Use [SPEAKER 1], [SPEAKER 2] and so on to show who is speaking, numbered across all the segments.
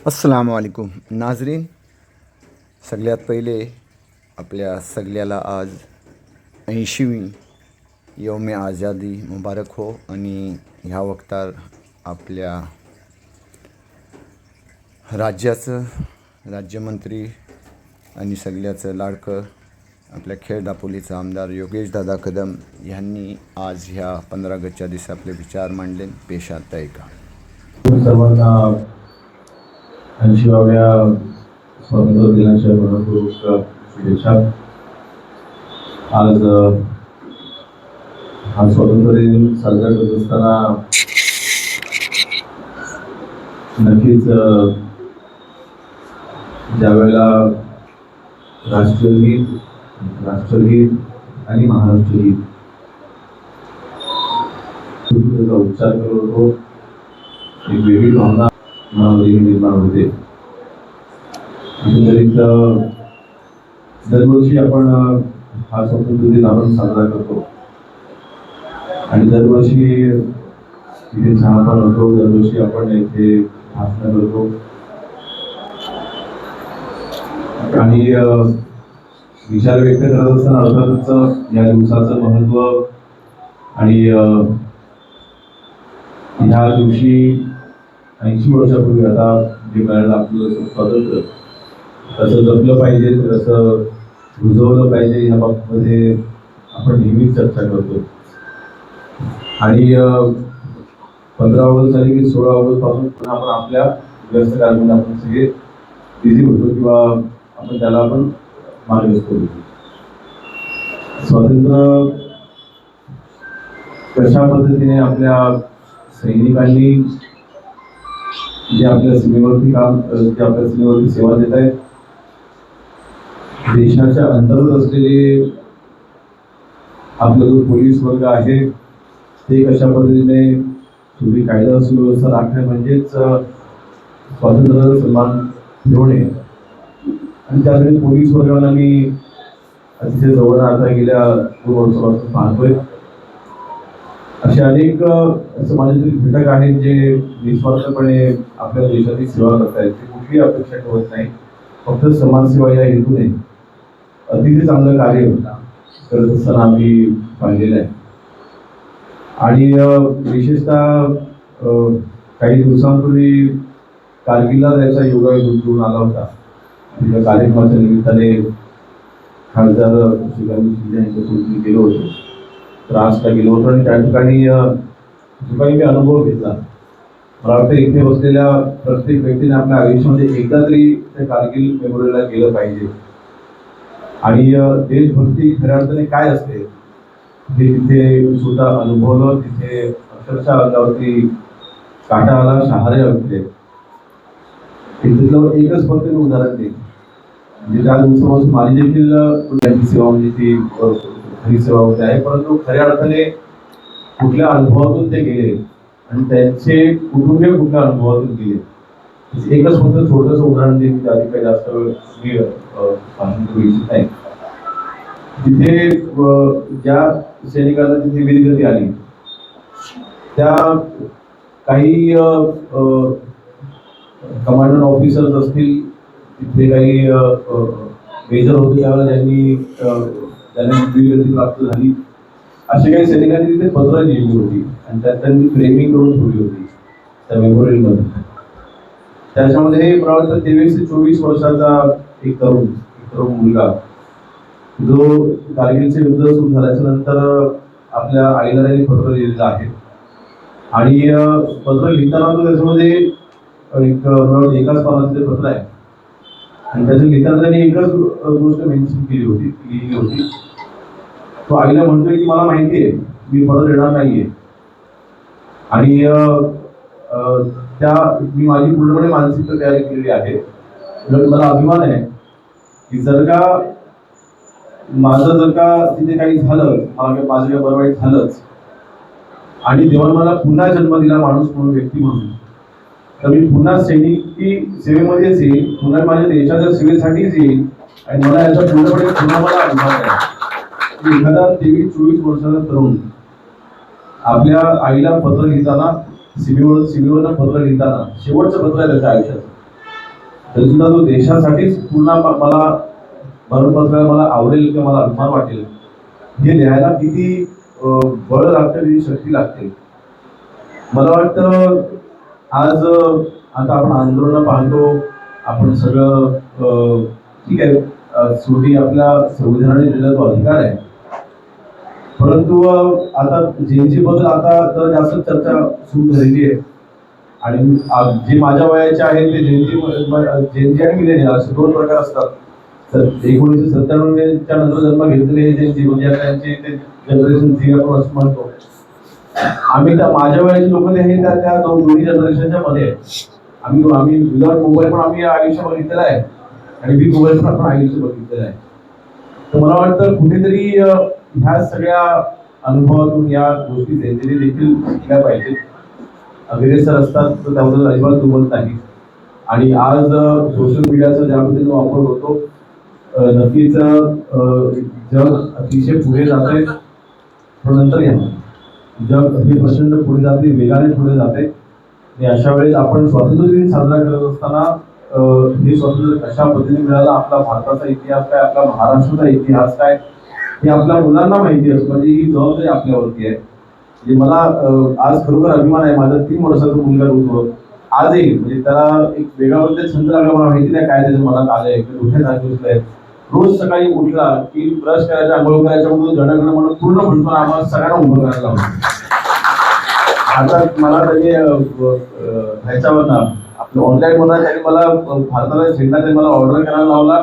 [SPEAKER 1] अस्सलाम वालेकुम नाजरीन, सगळ्यात पहिले आपल्या सगळ्याला आज 80वी यौम आझादी मुबारक हो. आणि ह्या वक्तार आपल्या राज्याचं राज्यमंत्री आणि सगळ्याचं लाडकं आपल्या खेड दापोलीचा आमदार योगेश दादा कदम यांनी आज ह्या 15 ऑगस्टच्या दिवशी आपले विचार मांडले. पेश आता आहे का
[SPEAKER 2] सर्वांना 80व्या स्वातंत्र्य दिनाच्या मनपूर्वक शुभेच्छा. आज हा स्वातंत्र्य दिन साजरा करत असताना नक्कीच ज्यावेळेला राष्ट्रगीत आणि महाराष्ट्रगीत त्याचा उच्चार करत होतो, एक वेगळी भावना मनामध्ये निर्माण होते. एकंदरीत दरवर्षी आपण हा स्वातंत्र्य दिन आपण साजरा करतो आणि दरवर्षी इथे चहापान होतो, दरवर्षी आपण इथे भाषण करतो आणि विचार व्यक्त करत असताना अर्थातच या दिवसाचं महत्व आणि ह्या दिवशी 80 वर्षापूर्वी आता जे मिळालं आपलं स्वातंत्र्य कसं जपलं पाहिजे, कसं रुजवलं पाहिजे ह्या बाबतीमध्ये आपण नेहमीच चर्चा करतो. आणि 15 ऑगस्ट झाली की 16 ऑगस्ट पासून आपण आपल्या व्यस्त कार्यामध्ये आपण सगळे बिझी होतो किंवा आपण त्याला आपण मार्गस्थ होतो. स्वातंत्र्य कशा पद्धतीने आपल्या सैनिकांनी जे आपल्या सीमेवरती सेवा देत आहेत, देशाच्या अंतर्गत असलेले आपला जो पोलीस वर्ग आहे ते कशा पद्धतीने तुम्ही कायदा सुव्यवस्था राखणे म्हणजेच स्वातंत्र्याचा सन्मान ठेवणे. आणि त्यासाठी पोलीस वर्गाला मी अतिशय जवळ आता गेल्या 2 वर्षापासून पाहतोय. असे अनेक समाजातील घटक आहेत जे निस्वार्थपणे आपल्या देशाची सेवा करत आहेत. ते कुठलीही अपेक्षा ठेवत नाही, फक्त समाजसेवा या हेतूने अतिशय चांगलं कार्य करत असताना आम्ही पाहिलेलं आहे. आणि विशेषतः काही दिवसांपूर्वी कारगिलला जायचा योगा घेऊन आला होता. तिथल्या कार्यक्रमाच्या निमित्ताने खासदार श्रीकांत शिंदे यांच्यासोबत गेलो होतो, त्रासला गेलो होतो आणि त्या ठिकाणी जो काही मी अनुभव घेतला, मला वाटतं इथे बसलेल्या प्रत्येक व्यक्तीने आपल्या आयुष्यामध्ये एकदा तरी त्या कारगिल मेमोरियलला गेलं पाहिजे. आणि देशभक्ती खऱ्या अर्थाने काय असते हे तिथे सुद्धा अनुभवलं. तिथे अक्षरशः अंगावरती काटा आला, शहारे होते. तिथलं एकच फक्त मी उदाहरण देईन, म्हणजे त्या दिवसापासून माझी देखील त्यांची सेवा म्हणजे ती खरी सेवा होते आहे, परंतु खऱ्या अर्थाने कुठल्या अनुभवातून ते गेले आणि त्यांचे कुटुंबीय कुठल्या अनुभवातून गेले. एकच फक्त छोटंसं उदाहरण देईन, त्याआधी काही जास्त वेळ मी सांगू इच्छित नाही. तिथे ज्या सैनिकांना तिथे वीरगती आली त्या काही कमांडर ऑफिसर्स असतील, तिथे काही मेजर होते त्यावेळेला ज्यांनी वीरगती प्राप्त झाली, असे काही सैनिकांनी तिथे पत्र लिहिली होती आणि त्यात त्यांनी फ्रेमिंग करून ठेवली होती त्या मेमोरियलमध्ये. त्याच्यामध्ये मला वाटतं 23 ते 24 वर्षाचा एक तरुण मुलगा जो कारगिलचे युद्ध सुरू झाल्याच्या नंतर आपल्या आईला त्यांनी पत्र लिहिलेलं आहे. आणि पत्र लिहिताना तो त्याच्यामध्ये एकाच पानाचं पत्र आहे आणि त्याच्या लिहिताना त्यांनी एकच गोष्ट मेन्शन लिहिली होती. तो आईला म्हणतोय की मला माहिती आहे मी परत येणार नाहीये आणि मी माझी पूर्णपणे मानसिकता तयारी केलेली आहे. मला अभिमान आहे की जर का तिथे काही झालं, माझं काही बरं वाईट झालंच आणि देवाने मला पुन्हा जन्म दिला माणूस म्हणून, व्यक्ती म्हणून, तर मी पुन्हा सैनिकी सेवेमध्येच येईल, पुन्हा माझ्या देशाच्या सेवेसाठीच येईल. आणि मला याचा पूर्णपणे पुन्हा मला अभिमान आहे की एखादा 23-24 वर्षाचा तरुण आपल्या आईला पत्र लिहिताना, सीमेवरनं पत्र लिहिताना, शेवटचं पत्र आहे त्याच्या आयुष्याचं, तरी सुद्धा तो देशासाठीच पुन्हा मला मरण पत्राला मला आवडेल किंवा मला अभिमान वाटेल हे लिहायला किती बळ लागतं, किती शक्ती लागते. मला वाटतं आज आता आपण आंदोलन पाहतो, आपण सगळं ठीक आहे, शेवटी आपल्या संविधानाने दिलेला तो अधिकार आहे. परंतु आता जेनजी बद्दल आता तर जास्त चर्चा सुरू झालेली आहे आणि जे माझ्या वयाचे आहेत ते जेनजी आणि मिलेनियल असे दोन प्रकार असतात. 1997च्या नंतर जन्म घेतलेले जेनजी म्हणजे त्यांचे ते जनरेशन झी आपण असं म्हणतो. आम्ही त्या माझ्या वयाचे लोक ते हे त्या दोन्ही जनरेशनच्या मध्ये आहे. आम्ही विदाउट मोबाईल पण आम्ही आयुष्य बघितलेलं आहे आणि विथ मोबाईल पण आपण आयुष्य बघितलेलं आहे. तर मला वाटतं कुठेतरी ह्या सगळ्या अनुभवातून या गोष्टी त्यांनी देखील शिकल्या पाहिजेत. अग्रेसर असतात तर त्याबद्दल अजिबात दुमत नाही. आणि आज सोशल मीडियाचा ज्या पद्धतीने वापर होतो, नक्कीच जग अतिशय पुढे जाते. पण नंतर या जग हे प्रचंड पुढे जाते, वेगाने पुढे जाते. आणि अशा वेळेस आपण स्वातंत्र्य दिन साजरा करत असताना हे स्वातंत्र्य कशा पद्धतीने मिळालं, आपला भारताचा इतिहास काय, आपला महाराष्ट्राचा इतिहास काय, हे आपल्या मुलांना माहिती असतं. म्हणजे ही जबाबदारी आपल्यावरती आहे. म्हणजे मला आज खरोखर अभिमान आहे. माझा 3 वर्षाचा मुलगा ऋतू आजही म्हणजे त्याला एक वेगळा पद्धतीने छंद लागला, मला माहिती नाही काय त्याच्या मनात आलंय, कुठे आहे. रोज सकाळी उठला की ब्रश करायचा, आंघोळ करायच्या म्हणून जनगण म्हणून पूर्ण म्हणतो, आम्हाला सगळ्यांना उभं करायला लावलं. आता मला त्यांनी ह्याच्यावर ना आपलं ऑनलाईन मध्ये त्यांनी मला भारताला झेंडा त्यांनी मला ऑर्डर करायला लावला.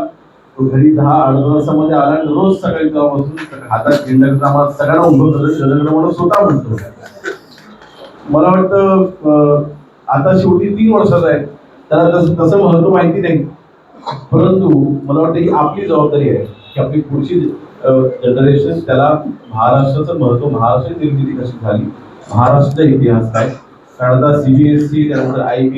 [SPEAKER 2] तो घरी 10-11 तासामध्ये आला आणि रोज सकाळी तेव्हापासून हातात झेंडा आम्हाला सगळ्यांना उभं करत जनगण म्हणून स्वतः म्हणतो. मला वाटतं आता शेवटी 3 वर्षाचा आहे, त्याला तसं महत्व माहिती नाही. परंतु मला वाटतं ही आपली जबाबदारी आहे की आपली पुढची जनरेशन त्याला महाराष्ट्राचं महत्व, महाराष्ट्र निर्मिती कशी झाली, महाराष्ट्राचा इतिहास काय. कारण आता CBSE त्यानंतर IB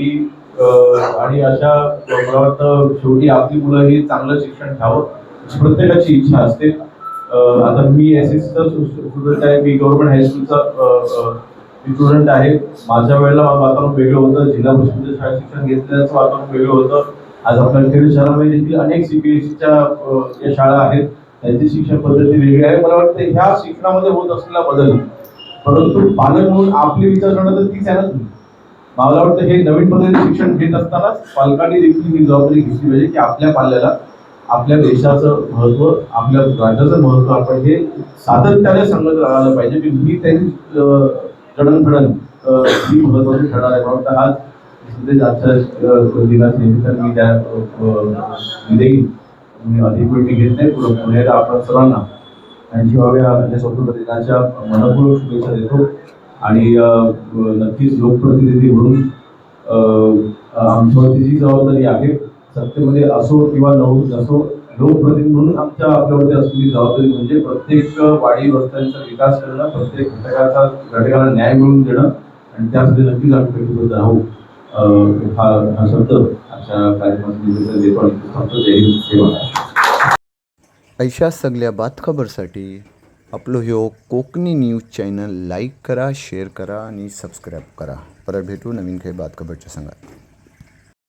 [SPEAKER 2] आणि अशा मला वाटतं शेवटी आपली मुलं ही चांगलं शिक्षण घ्यावं प्रत्येकाची इच्छा असते. आता मी SSCचा स्टुडंट आहे, मी गव्हर्नमेंट हायस्कूलचा स्टुडंट आहे. माझ्या वेळेला वातावरण वेगळं होतं, जिल्हा परिषदेच्या शाळेत शिक्षण घेतल्याचं वातावरण वेगळं होतं. आज आपल्या खेड शहरामध्ये देखील अनेक CBSEच्या ज्या शाळा आहेत त्यांची शिक्षण पद्धती वेगळी आहे. मला वाटतं ह्या शिक्षणामध्ये होत असलेला बदल, परंतु पालक म्हणून आपली विचार करणं तर तीच आहे ना. मला वाटतं हे नवीन पद्धतीने शिक्षण घेत असतानाच पालकांनी देखील ही जबाबदारी घेतली पाहिजे की आपल्या पाल्याला आपल्या देशाचं महत्व, आपल्या राज्याचं महत्व आपण हे सातत्याने सांगत राहायला पाहिजे की मी त्यांची जडणघडण ही महत्वाची ठरणार आहे. मला वाटतं आज आजच्या दिनाच्या निमित्ताने मी त्या देईन. मी अधिक वेळ मी घेत नाही. पुढे आपण सर्वांना 80व्या स्वातंत्र्य दिनाच्या मनपूर्वक शुभेच्छा देतो. आणि नक्कीच लोकप्रतिनिधी म्हणून आमच्यावरती जी जबाबदारी आहे, सत्तेमध्ये असो किंवा नसो, लोकप्रतिनिधी म्हणून आपल्यावरती असलेली जबाबदारी म्हणजे प्रत्येक वाडी वस्त्यांचा विकास करणं, प्रत्येक घटकाला न्याय मिळवून देणं आणि त्यासाठी नक्कीच आम्ही कटिबद्ध राहू. हा शब्द अशा कार्यक्रमात देतो आणि सांगतो. जय हिंद, जय महाराष्ट्र.
[SPEAKER 1] अशा सगळ्या बातखबरसाठी आपलं ह्यो कोकणी न्यूज चॅनल लाईक करा, शेअर करा आणि सबस्क्राईब करा. परत भेटू नवीन काही बातखबरच्या संघात.